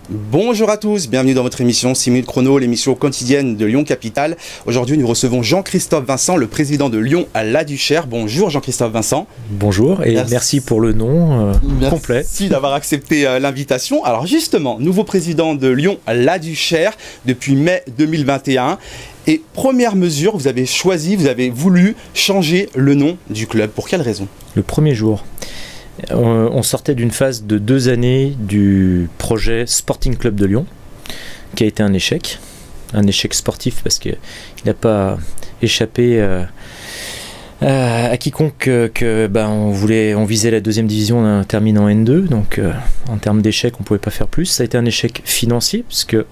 Bonjour à tous, bienvenue dans votre émission 6 minutes chrono, l'émission quotidienne de Lyon Capitale. Aujourd'hui, nous recevons Jean-Christophe Vincent, le président de Lyon à La Duchère. Bonjour Jean-Christophe Vincent. Bonjour et merci pour le nom complet. Merci d'avoir accepté l'invitation. Alors justement, nouveau président de Lyon à La Duchère depuis mai 2021. Et première mesure, vous avez voulu changer le nom du club. Pour quelle raison? Le premier jour. On sortait d'une phase de 2 années du projet Sporting Club de Lyon, qui a été un échec sportif parce qu'il n'a pas échappé à quiconque on visait la 2e division en terminant N2, donc en termes d'échec on ne pouvait pas faire plus. Ça a été un échec financier parce que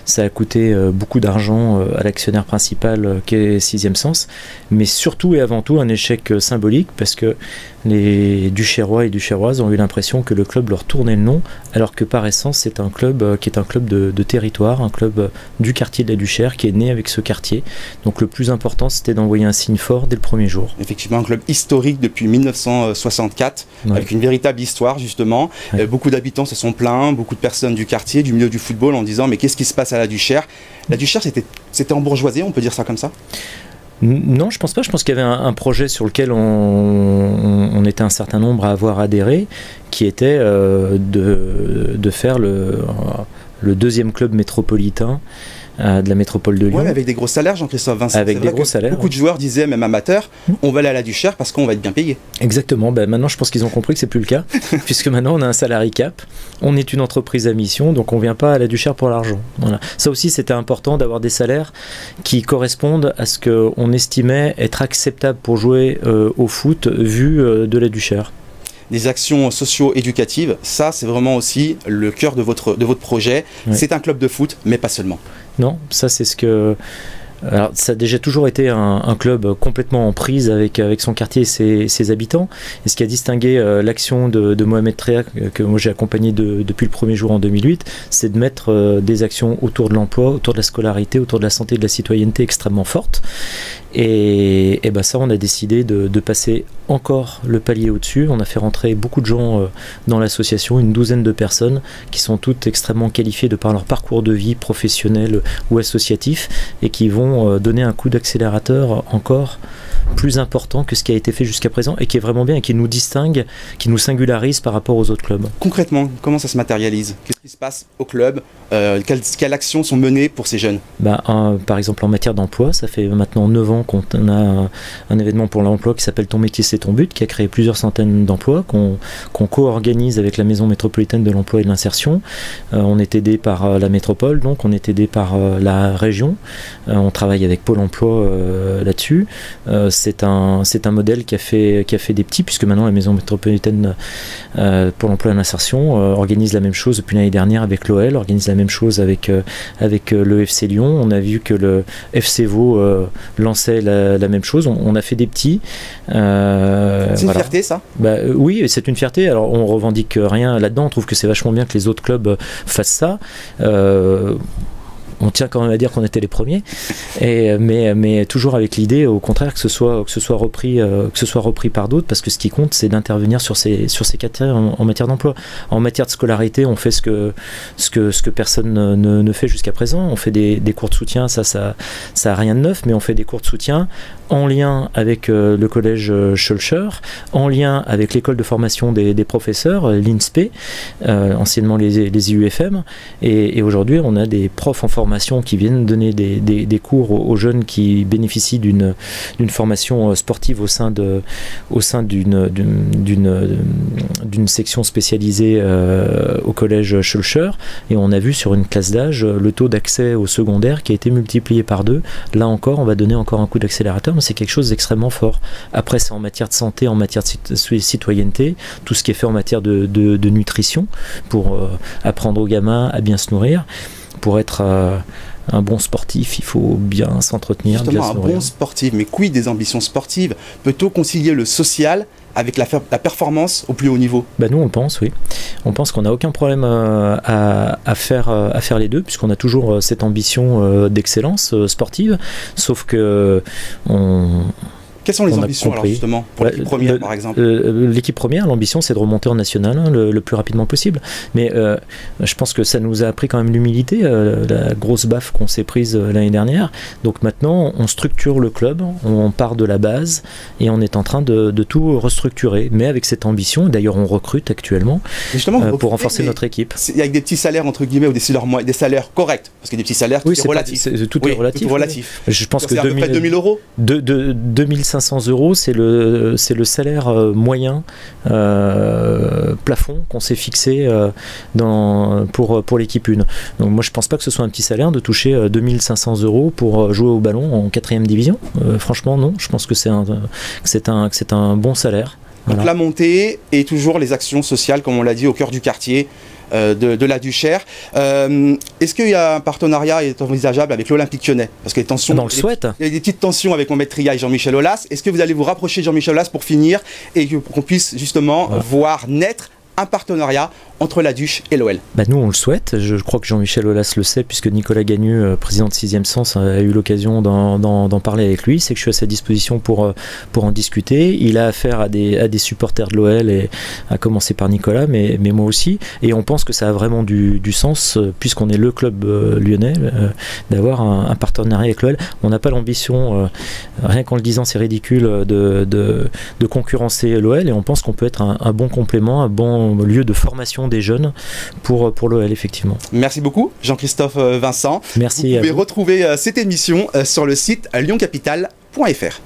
ça a coûté beaucoup d'argent à l'actionnaire principal qui est 6e Sens, mais surtout et avant tout un échec symbolique parce que les Duchérois et Duchéroises ont eu l'impression que le club leur tournait le nom, alors que par essence c'est un club qui est un club de territoire, un club du quartier de la Duchère qui est né avec ce quartier. Donc le plus important c'était d'envoyer un signe fort dès le premier jour. Effectivement, un club historique depuis 1964, ouais, avec une véritable histoire justement. Ouais. Beaucoup d'habitants se sont plaints, beaucoup de personnes du quartier, du milieu du football en disant mais qu'est-ce qui se passe à la Duchère? La Duchère c'était embourgeoisé, on peut dire ça comme ça? Non, je pense pas. Je pense qu'il y avait un projet sur lequel on était un certain nombre à avoir adhéré, qui était de faire le 2e club métropolitain de la métropole de Lyon. Ouais, avec des gros salaires, Jean-Christophe Vincent. Avec des gros salaires. Beaucoup de joueurs disaient, même amateurs, on va aller à la Duchère parce qu'on va être bien payé. Exactement. Maintenant, je pense qu'ils ont compris que c'est plus le cas, puisque maintenant on a un salary cap. On est une entreprise à mission, donc on vient pas à la Duchère pour l'argent. Voilà. Ça aussi, c'était important d'avoir des salaires qui correspondent à ce qu'on estimait être acceptable pour jouer au foot vu de la Duchère. Des actions socio-éducatives, ça c'est vraiment aussi le cœur de votre projet. Oui. C'est un club de foot, mais pas seulement. Non, ça c'est ce que... Alors, ça a déjà toujours été un club complètement en prise avec son quartier et ses habitants. Et ce qui a distingué l'action de Mohamed Tréa, que moi j'ai accompagné depuis le premier jour en 2008, c'est de mettre des actions autour de l'emploi, autour de la scolarité, autour de la santé et de la citoyenneté extrêmement fortes. Et ça, on a décidé de passer encore le palier au-dessus. On a fait rentrer beaucoup de gens dans l'association, une 12aine de personnes qui sont toutes extrêmement qualifiées de par leur parcours de vie professionnel ou associatif et qui vont donner un coup d'accélérateur encore plus important que ce qui a été fait jusqu'à présent et qui est vraiment bien et qui nous distingue, qui nous singularise par rapport aux autres clubs. Concrètement, comment ça se matérialise? Qu'est-ce qui se passe au club? Quelles actions sont menées pour ces jeunes? Par exemple, en matière d'emploi, ça fait maintenant 9 ans qu'on a un événement pour l'emploi qui s'appelle Ton métier c'est ton but, qui a créé plusieurs centaines d'emplois, qu'on co-organise avec la Maison métropolitaine de l'emploi et de l'insertion. On est aidé par la métropole, donc on est aidé par la région. On travaille avec Pôle emploi là-dessus. C'est un modèle qui a fait des petits, puisque maintenant la Maison métropolitaine pour l'emploi et l'insertion organise la même chose depuis l'année dernière avec l'OL, organise la même chose avec le FC Lyon. On a vu que le FC Vaud lançait la même chose. On a fait des petits. C'est une fierté, ça? Oui, c'est une fierté. Alors on revendique rien là-dedans. On trouve que c'est vachement bien que les autres clubs fassent ça. On tient quand même à dire qu'on était les premiers, mais toujours avec l'idée, au contraire, que ce soit repris par d'autres, parce que ce qui compte, c'est d'intervenir sur ces critères en matière d'emploi. En matière de scolarité, on fait ce que personne ne fait jusqu'à présent. On fait des cours de soutien, ça a rien de neuf, mais on fait des cours de soutien en lien avec le collège Schulcher, en lien avec l'école de formation des professeurs, l'INSPE, anciennement les IUFM, et aujourd'hui on a des profs en formation qui viennent donner des cours aux jeunes qui bénéficient d'une formation sportive au sein d'une section spécialisée au collège Schulcher, et on a vu sur une classe d'âge le taux d'accès au secondaire qui a été multiplié par 2. Là encore, on va donner encore un coup d'accélérateur, mais c'est quelque chose d'extrêmement fort. Après, c'est en matière de santé, en matière de citoyenneté, tout ce qui est fait en matière de nutrition pour apprendre aux gamins à bien se nourrir. Pour être un bon sportif, il faut bien s'entretenir. Justement, un bon sportif, mais quid des ambitions sportives? Peut-on concilier le social avec la performance au plus haut niveau? Nous, on le pense, oui. On pense qu'on n'a aucun problème à faire les deux, puisqu'on a toujours cette ambition d'excellence sportive, sauf que Quelles sont les ambitions alors justement pour l'équipe première par exemple? L'équipe première, l'ambition c'est de remonter en national le plus rapidement possible. Mais je pense que ça nous a appris quand même l'humilité, la grosse baffe qu'on s'est prise l'année dernière. Donc maintenant on structure le club, on part de la base et on est en train de tout restructurer. Mais avec cette ambition, d'ailleurs on recrute actuellement pour renforcer notre équipe. Avec des petits salaires entre guillemets ou des salaires corrects, parce que des petits salaires, tout est relatif. Tout est relatif. Je pense que 2000 euros. 2500 euros, c'est le salaire moyen plafond qu'on s'est fixé pour l'équipe 1. Donc moi je pense pas que ce soit un petit salaire de toucher 2500 euros pour jouer au ballon en 4e division. Franchement non, je pense que c'est un bon salaire. Donc voilà. La montée et toujours les actions sociales, comme on l'a dit, au cœur du quartier de la Duchère. Est-ce qu'il y a un partenariat est envisageable avec l'Olympique Lyonnais? Parce que les tensions, on le souhaite. Il y a des petites tensions avec mon maître Tria et Jean-Michel Aulas. Est-ce que vous allez vous rapprocher de Jean-Michel Aulas pour finir et qu'on puisse justement voir naître un partenariat entre la Duche et l'OL? Nous on le souhaite, je crois que Jean-Michel Aulas le sait puisque Nicolas Gagnu, président de 6e Sens, a eu l'occasion d'en parler avec lui. C'est que je suis à sa disposition pour en discuter. Il a affaire à des supporters de l'OL, et à commencer par Nicolas, mais moi aussi, et on pense que ça a vraiment du sens puisqu'on est le club lyonnais, d'avoir un partenariat avec l'OL. On n'a pas l'ambition, rien qu'en le disant c'est ridicule, de concurrencer l'OL, et on pense qu'on peut être un bon complément, un bon lieu de formation des jeunes pour l'OL, effectivement. Merci beaucoup Jean-Christophe Vincent. Merci. Vous pouvez retrouver cette émission sur le site lyoncapital.fr.